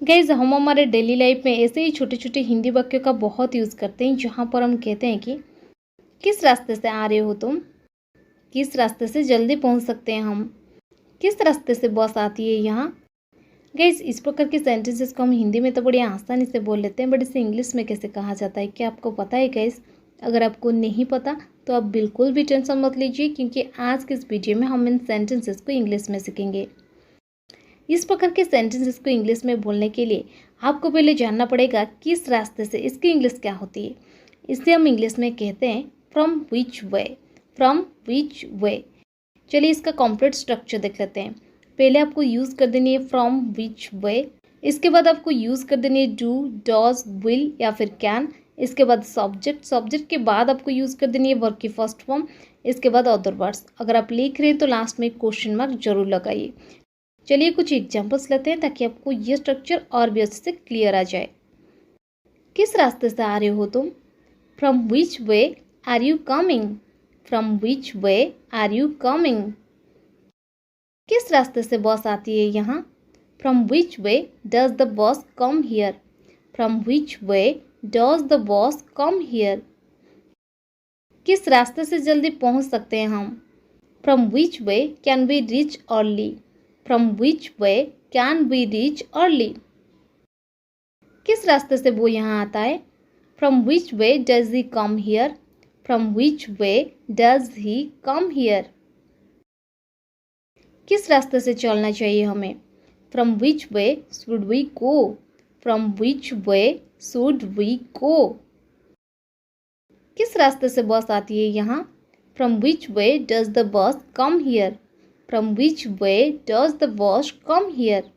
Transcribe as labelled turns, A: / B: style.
A: Guys हम हमारे daily life में ऐसे ही छोटे छोटे हिंदी वाक्यों का बहुत यूज़ करते हैं, जहाँ पर हम कहते हैं कि किस रास्ते से आ रहे हो तुम, किस रास्ते से जल्दी पहुँच सकते हैं हम, किस रास्ते से बस आती है यहाँ। गाइज इस प्रकार के सेंटेंसेस को हम हिंदी में तो बड़ी आसानी से बोल लेते हैं, बट इसे इंग्लिश में कैसे कहा जाता है क्या आपको पता है गाइज? अगर आपको नहीं पता तो आप बिल्कुल भी टेंशन मत लीजिए, क्योंकि आज के इस वीडियो में हम इन सेंटेंसेस को इंग्लिश में सीखेंगे। इस प्रकार के सेंटेंसेस को इंग्लिश में बोलने के लिए आपको पहले जानना पड़ेगा किस रास्ते से, इसकी इंग्लिश क्या होती है। इसे हम इंग्लिश में कहते हैं from which way, from which वे। चलिए इसका कंप्लीट स्ट्रक्चर देख लेते हैं। पहले आपको यूज़ कर देनी है फ्रॉम विच वे, इसके बाद आपको यूज़ कर देनी है डू, डॉज, विल या फिर कैन। इसके बाद सब्जेक्ट, सब्जेक्ट के बाद आपको यूज़ कर देनी है वर्ब की फर्स्ट फॉर्म। इसके बाद अदर वर्ड्स। अगर आप लिख रहे हैं तो लास्ट में क्वेश्चन मार्क जरूर लगाइए। चलिए कुछ एग्जांपल्स लेते हैं ताकि आपको ये स्ट्रक्चर और भी अच्छे से क्लियर आ जाए। किस रास्ते से आ रहे हो तुम? From which way are you coming, from which way are you coming. किस रास्ते से बस आती है यहाँ? From which way does the bus come here, from which way does the bus come here. किस रास्ते से जल्दी पहुँच सकते हैं हम? From which way can we reach early, from which way can we reach early. किस रास्ते से वो यहाँ आता है? From which way does he come here, from which way does he come here. किस रास्ते से चलना चाहिए हमें? From which way should we go, from which way should we go. किस रास्ते से बस आती है यहाँ? From which way does the bus come here, from which way does the bus come here.